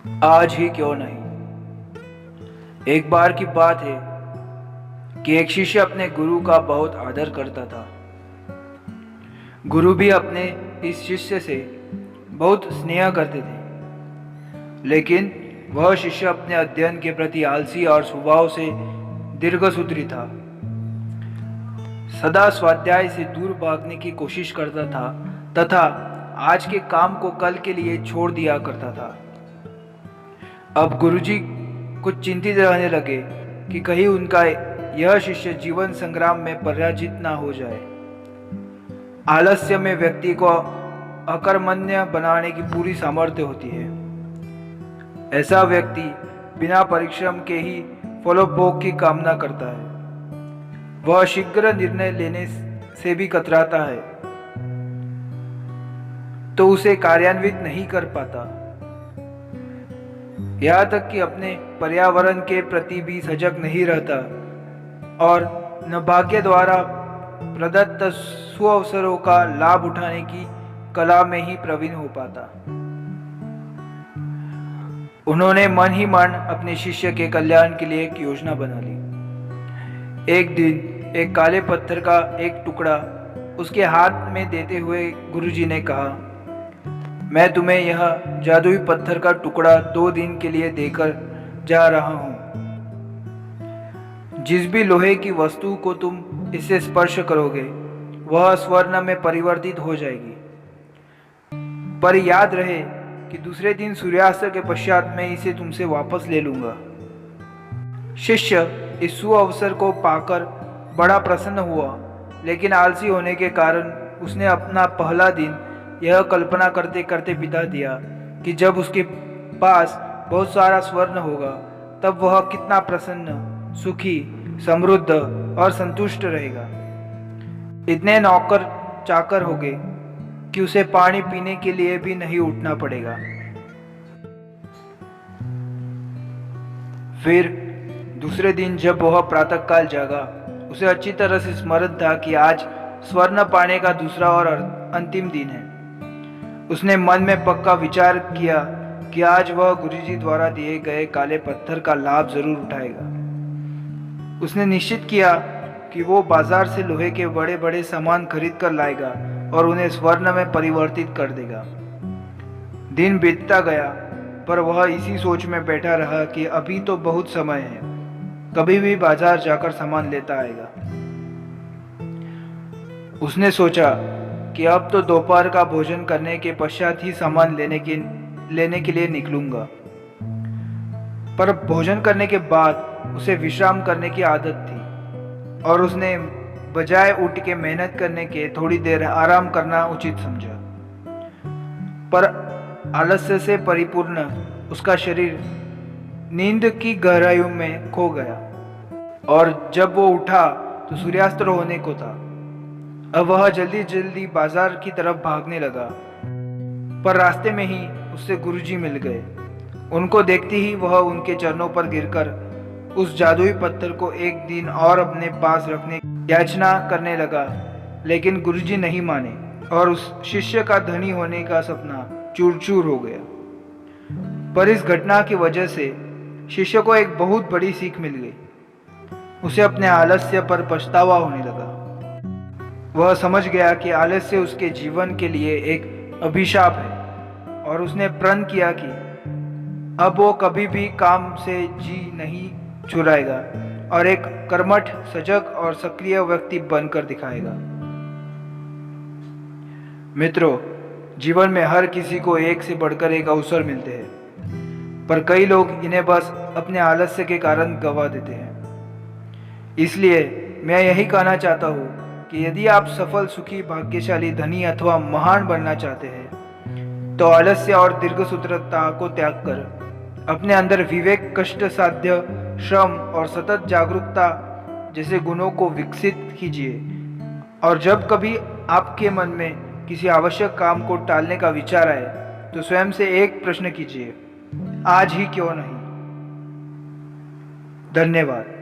आज ही क्यों नहीं। एक बार की बात है कि एक शिष्य अपने गुरु का बहुत आदर करता था। गुरु भी अपने इस शिष्य से बहुत स्नेह करते थे, लेकिन वह शिष्य अपने अध्ययन के प्रति आलसी और स्वभाव से दीर्घसूत्री था। सदा स्वाध्याय से दूर भागने की कोशिश करता था तथा आज के काम को कल के लिए छोड़ दिया करता था। अब गुरुजी कुछ चिंतित रहने लगे कि कहीं उनका यह शिष्य जीवन संग्राम में पराजित ना हो जाए। आलस्य में व्यक्ति को अकर्मण्य बनाने की पूरी सामर्थ्य होती है। ऐसा व्यक्ति बिना परिश्रम के ही फलोपभोग की कामना करता है। वह शीघ्र निर्णय लेने से भी कतराता है तो उसे कार्यान्वित नहीं कर पाता। यहाँ तक कि अपने पर्यावरण के प्रति भी सजग नहीं रहता और न भाग्य द्वारा प्रदत्त सुअवसरों का लाभ उठाने की कला में ही प्रवीण हो पाता। उन्होंने मन ही मन अपने शिष्य के कल्याण के लिए एक योजना बना ली। एक दिन एक काले पत्थर का एक टुकड़ा उसके हाथ में देते हुए गुरुजी ने कहा, मैं तुम्हें यह जादुई पत्थर का टुकड़ा 2 दिन के लिए देकर जा रहा हूं। जिस भी लोहे की वस्तु को तुम इससे स्पर्श करोगे वह स्वर्ण में परिवर्तित हो जाएगी। पर याद रहे कि दूसरे दिन सूर्यास्त के पश्चात मैं इसे तुमसे वापस ले लूंगा। शिष्य इस सुअवसर को पाकर बड़ा प्रसन्न हुआ, लेकिन आलसी होने के कारण उसने अपना पहला दिन यह कल्पना करते करते बिता दिया कि जब उसके पास बहुत सारा स्वर्ण होगा तब वह कितना प्रसन्न, सुखी, समृद्ध और संतुष्ट रहेगा। इतने नौकर चाकर हो गए कि उसे पानी पीने के लिए भी नहीं उठना पड़ेगा। फिर दूसरे दिन जब वह प्रातःकाल जागा, उसे अच्छी तरह से स्मरण था कि आज स्वर्ण पाने का दूसरा और अंतिम दिन है। उसने मन में पक्का विचार किया कि आज वह गुरुजी द्वारा दिए गए काले पत्थर का लाभ जरूर उठाएगा। उसने निश्चित किया कि वो बाजार से लोहे के बड़े बड़े सामान खरीद कर लाएगा और उन्हें स्वर्ण में परिवर्तित कर देगा। दिन बीतता गया, पर वह इसी सोच में बैठा रहा कि अभी तो बहुत समय है, कभी भी बाजार जाकर सामान लेता आएगा। उसने सोचा कि अब तो दोपहर का भोजन करने के पश्चात ही सामान लेने के लिए निकलूंगा। पर भोजन करने के बाद उसे विश्राम करने की आदत थी और उसने बजाय उठ के मेहनत करने के थोड़ी देर आराम करना उचित समझा। पर आलस्य से परिपूर्ण उसका शरीर नींद की गहराइयों में खो गया और जब वो उठा तो सूर्यास्त होने को था। अब वह जल्दी जल्दी बाजार की तरफ भागने लगा, पर रास्ते में ही उससे गुरुजी मिल गए। उनको देखते ही वह उनके चरणों पर गिरकर उस जादुई पत्थर को एक दिन और अपने पास रखने की याचना करने लगा, लेकिन गुरुजी नहीं माने और उस शिष्य का धनी होने का सपना चूर चूर हो गया। पर इस घटना की वजह से शिष्य को एक बहुत बड़ी सीख मिल गई। उसे अपने आलस्य पर पछतावा होने लगा। वह समझ गया कि आलस्य उसके जीवन के लिए एक अभिशाप है और उसने प्रण किया कि अब वो कभी भी काम से जी नहीं छुड़ाएगा और एक कर्मठ, सजग और सक्रिय व्यक्ति बनकर दिखाएगा। मित्रों, जीवन में हर किसी को एक से बढ़कर एक अवसर मिलते हैं, पर कई लोग इन्हें बस अपने आलस्य के कारण गंवा देते हैं। इसलिए मैं यही कहना चाहता हूँ कि यदि आप सफल, सुखी, भाग्यशाली, धनी अथवा महान बनना चाहते हैं तो आलस्य और दीर्घसूत्रता को त्याग कर अपने अंदर विवेक, कष्ट साध्य, श्रम और सतत जागरूकता जैसे गुणों को विकसित कीजिए। और जब कभी आपके मन में किसी आवश्यक काम को टालने का विचार आए तो स्वयं से एक प्रश्न कीजिए, आज ही क्यों नहीं। धन्यवाद।